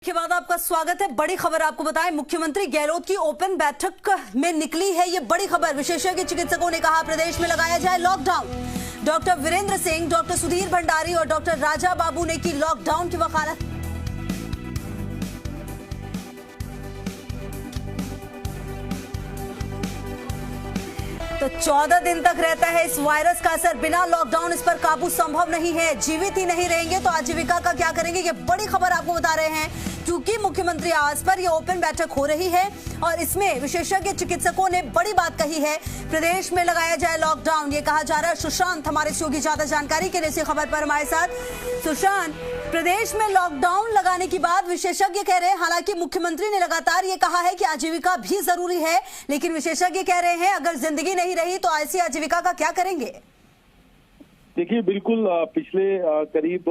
के बाद आपका स्वागत है। बड़ी खबर आपको बताएं, मुख्यमंत्री गहलोत की ओपन बैठक में निकली है ये बड़ी खबर। विशेषज्ञ चिकित्सकों ने कहा प्रदेश में लगाया जाए lockdown. Doctor Virendra Singh, doctor Sudhir Bhandari और डॉक्टर राजा बाबू ने की लॉकडाउन की वकालत। तो 14 दिन तक रहता है इस वायरस का असर। बिना लॉकडाउन इस पर काबू संभव नहीं है। जीवित ही नहीं रहेंगे तो आजीविका का क्या करेंगे, ये बड़ी खबर आपको बता रहे हैं, क्योंकि मुख्यमंत्री आवास पर ये ओपन बैठक हो रही है और इसमें विशेषज्ञ चिकित्सकों ने बड़ी बात कही है। प्रदेश में लगाया जाए लॉकडाउन, ये कहा जा रहा है। सुशांत हमारे शो की ज्यादा जानकारी के लिए इसी खबर पर हमारे साथ। सुशांत, प्रदेश में लॉकडाउन लगाने की बात विशेषज्ञ कह रहे हैं, हालांकि मुख्यमंत्री ने लगातार ये कहा है कि आजीविका भी जरूरी है, लेकिन विशेषज्ञ कह रहे हैं अगर जिंदगी नहीं रही तो ऐसी आजीविका का क्या करेंगे। देखिए, बिल्कुल पिछले करीब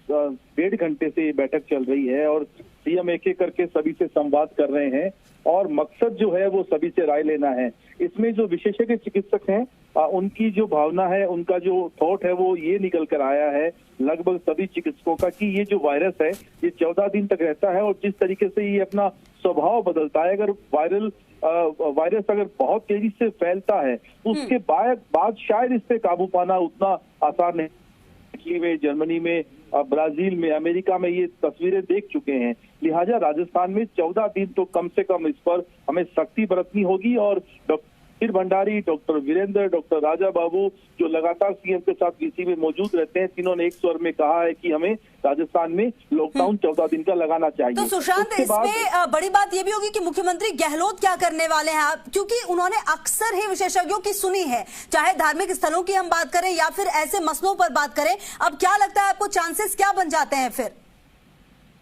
1.5 घंटे से ये बैठक चल रही है और सीएम एक एक करके सभी से संवाद कर रहे हैं और मकसद जो है वो सभी से राय लेना है। इसमें जो विशेषज्ञ चिकित्सक हैं उनकी जो भावना है, उनका जो थॉट है वो ये निकल कर आया है लगभग सभी चिकित्सकों का कि ये जो वायरस है ये 14 दिन तक रहता है और जिस तरीके से ये अपना स्वभाव बदलता है, अगर वायरस अगर बहुत तेजी से फैलता है उसके बाद शायद इस पे काबू पाना उतना आसान नहीं। इटली में, जर्मनी में, ब्राजील में, अमेरिका में ये तस्वीरें देख चुके हैं। लिहाजा राजस्थान में 14 दिन तो कम से कम इस पर हमें सख्ती बरतनी होगी और doctor Bhandari, doctor Virendra, doctor Raja Babu जो लगातार सीएम के साथ वीसी में मौजूद रहते हैं, तीनों ने एक स्वर में कहा है कि हमें राजस्थान में लॉकडाउन 14 दिन का लगाना चाहिए। तो सुशांत, इसमें बड़ी बात ये भी होगी कि मुख्यमंत्री गहलोत क्या करने वाले हैं, क्योंकि उन्होंने अक्सर ही विशेषज्ञों की सुनी है, चाहे धार्मिक स्थलों की हम बात करें या फिर ऐसे मसलों पर बात करें। अब क्या लगता है आपको, चांसेस क्या बन जाते हैं फिर?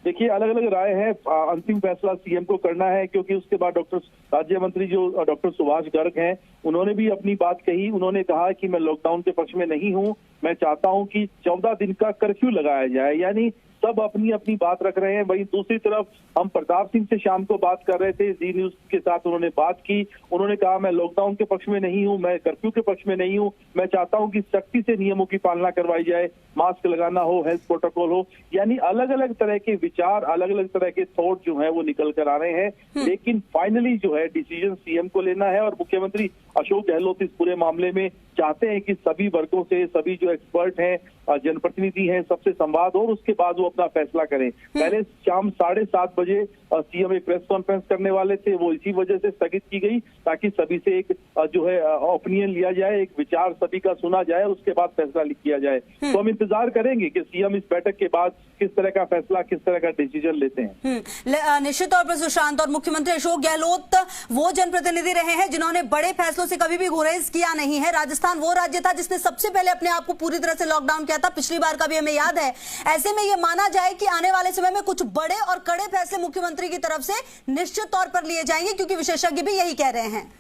देखिए, अलग अलग राय है, अंतिम फैसला सीएम को करना है, क्योंकि उसके बाद डॉक्टर राज्य मंत्री जो डॉक्टर सुभाष गर्ग हैं उन्होंने भी अपनी बात कही। उन्होंने कहा कि मैं लॉकडाउन के पक्ष में नहीं हूं, मैं चाहता हूं कि 14 दिन का कर्फ्यू लगाया जाए। यानी सब अपनी अपनी बात रख रहे हैं। वहीं दूसरी तरफ हम प्रताप सिंह से शाम को बात कर रहे थे, जी न्यूज के साथ उन्होंने बात की। उन्होंने कहा मैं लॉकडाउन के पक्ष में नहीं हूं, मैं कर्फ्यू के पक्ष में नहीं हूं, मैं चाहता हूं कि सख्ती से नियमों की पालना करवाई जाए, मास्क लगाना हो, हेल्थ प्रोटोकॉल हो। यानी अलग अलग तरह के विचार, अलग अलग तरह के थॉट जो है वो निकल कर आ रहे हैं, लेकिन फाइनली जो है डिसीजन सीएम को लेना है और मुख्यमंत्री अशोक गहलोत इस पूरे मामले में चाहते हैं कि सभी वर्गों से, सभी जो एक्सपर्ट हैं, जनप्रतिनिधि हैं, सबसे संवाद और उसके बाद वो अपना फैसला करें। पहले शाम 7:30 बजे सीएम एक प्रेस कॉन्फ्रेंस करने वाले थे, वो इसी वजह से स्थगित की गई ताकि सभी से एक जो है ओपिनियन लिया जाए, एक विचार सभी का सुना जाए और उसके बाद फैसला किया जाए। तो हम इंतजार करेंगे कि सीएम इस बैठक के बाद किस तरह का फैसला, किस तरह का डिसीजन लेते हैं। निश्चित तौर पर सुशांत, और मुख्यमंत्री अशोक गहलोत वो जनप्रतिनिधि रहे हैं जिन्होंने बड़े फैसलों से कभी भी गुरेज किया नहीं है। राजस्थान वो राज्य था जिसने सबसे पहले अपने आप को पूरी तरह से लॉकडाउन किया था, पिछली बार का भी हमें याद है। ऐसे में ये माना जाए कि आने वाले समय में कुछ बड़े और कड़े फैसले मुख्यमंत्री की तरफ से निश्चित तौर पर लिए जाएंगे, क्योंकि विशेषज्ञ भी यही कह रहे हैं।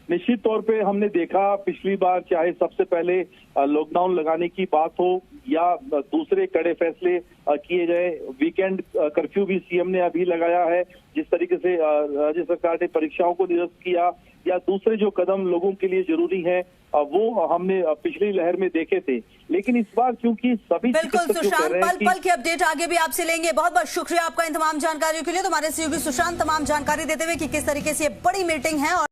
निश्चित तौर पे हमने देखा पिछली बार, चाहे सबसे पहले लॉकडाउन लगाने की बात हो या दूसरे कड़े फैसले किए गए, वीकेंड कर्फ्यू भी सीएम ने अभी लगाया है, जिस तरीके से राज्य सरकार ने परीक्षाओं को निरस्त किया, या दूसरे जो कदम लोगों के लिए जरूरी है वो हमने पिछली लहर में देखे थे। लेकिन इस बार क्योंकि सभी बिल्कुल सुशांत, पल की अपडेट आगे भी आपसे लेंगे। बहुत बहुत शुक्रिया आपका इन तमाम जानकारियों के लिए। तो हमारे सहयोगी सुशांत तमाम जानकारी देते हुए कि किस तरीके से ये बड़ी मीटिंग है और